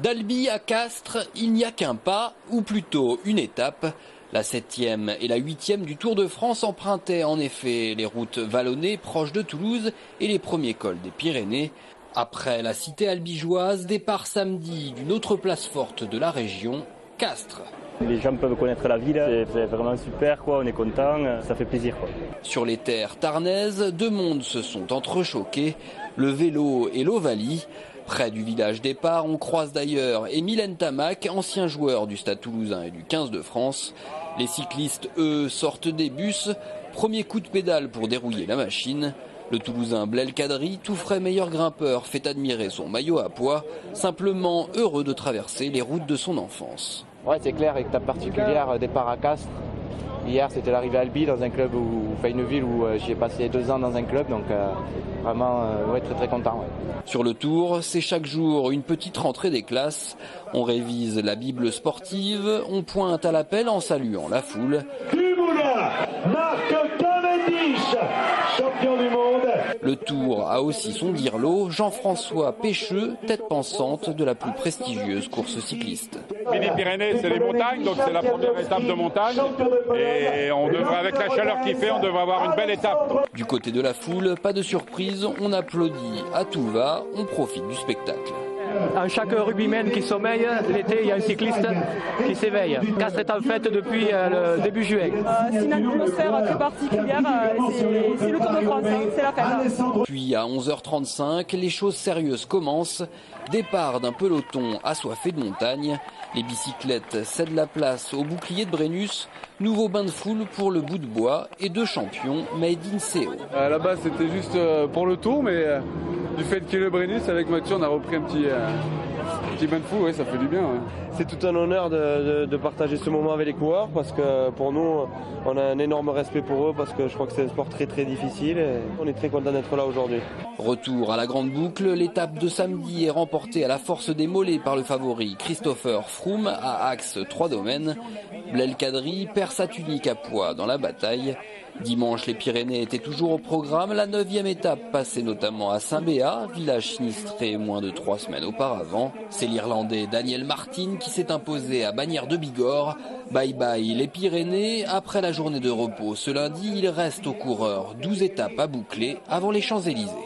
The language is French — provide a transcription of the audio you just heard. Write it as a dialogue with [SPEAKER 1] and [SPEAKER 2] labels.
[SPEAKER 1] D'Albi à Castres, il n'y a qu'un pas, ou plutôt une étape. La 7e et la 8e du Tour de France empruntaient en effet les routes vallonnées proches de Toulouse et les premiers cols des Pyrénées. Après la cité albigeoise, départ samedi d'une autre place forte de la région, Castres.
[SPEAKER 2] Les gens peuvent connaître la ville, c'est vraiment super, quoi. On est content, ça fait plaisir, quoi.
[SPEAKER 1] Sur les terres tarnaises, deux mondes se sont entrechoqués, le vélo et l'Ovalie. Près du village départ, on croise d'ailleurs Émile Ntamak, ancien joueur du Stade Toulousain et du 15 de France. Les cyclistes, eux, sortent des bus. Premier coup de pédale pour dérouiller la machine. Le Toulousain Blel Kadri, tout frais meilleur grimpeur, fait admirer son maillot à pois, simplement heureux de traverser les routes de son enfance.
[SPEAKER 3] Ouais, c'est clair, étape particulière, départ à Castres. Hier, c'était l'arrivée à Albi, dans un club une ville où j'ai passé 2 ans dans un club, donc vraiment très très content. Ouais.
[SPEAKER 1] Sur le Tour, c'est chaque jour une petite rentrée des classes. On révise la Bible sportive, on pointe à l'appel en saluant la foule.
[SPEAKER 4] Marc Cavendish, champion du monde.
[SPEAKER 1] Le Tour a aussi son dirlo, Jean-François Pécheux, tête pensante de la plus prestigieuse course cycliste.
[SPEAKER 5] Midi-Pyrénées, c'est les montagnes, donc c'est la première étape de montagne. Et on devrait, avec la chaleur qu'il fait, on devrait avoir une belle étape.
[SPEAKER 1] Du côté de la foule, pas de surprise, on applaudit à tout va, on profite du spectacle.
[SPEAKER 6] À chaque rugbyman qui sommeille, l'été, il y a un cycliste qui s'éveille. Castres est en fête depuis le début juin.
[SPEAKER 7] C'est une atmosphère très particulière, c'est le Tour de France, c'est la fête.
[SPEAKER 1] Puis à 11h35, les choses sérieuses commencent. Départ d'un peloton assoiffé de montagne. Les bicyclettes cèdent la place au bouclier de Brennus. Nouveau bain de foule pour le bout de bois et 2 champions made in CO.
[SPEAKER 8] À la base, c'était juste pour le tour, mais du fait qu'il y ait le Brennus, avec Mathieu, on a repris un petit bain de foule, ouais, ça fait du bien. Ouais.
[SPEAKER 9] C'est tout un honneur de partager ce moment avec les coureurs, parce que pour nous, on a un énorme respect pour eux, parce que je crois que c'est un sport très très difficile et on est très content d'être là aujourd'hui.
[SPEAKER 1] Retour à la grande boucle, l'étape de samedi est remportée à la force des mollets par le favori Christopher Froome à Axe 3 domaines. Blel Kadri perd sa tunique à pois dans la bataille. Dimanche, les Pyrénées étaient toujours au programme. La 9e étape passait notamment à Saint-Béat, village sinistré moins de 3 semaines auparavant. C'est l'Irlandais Daniel Martin qui s'est imposé à Bagnères de Bigorre. Bye bye les Pyrénées. Après la journée de repos ce lundi, il reste aux coureurs 12 étapes à boucler avant les Champs-Élysées.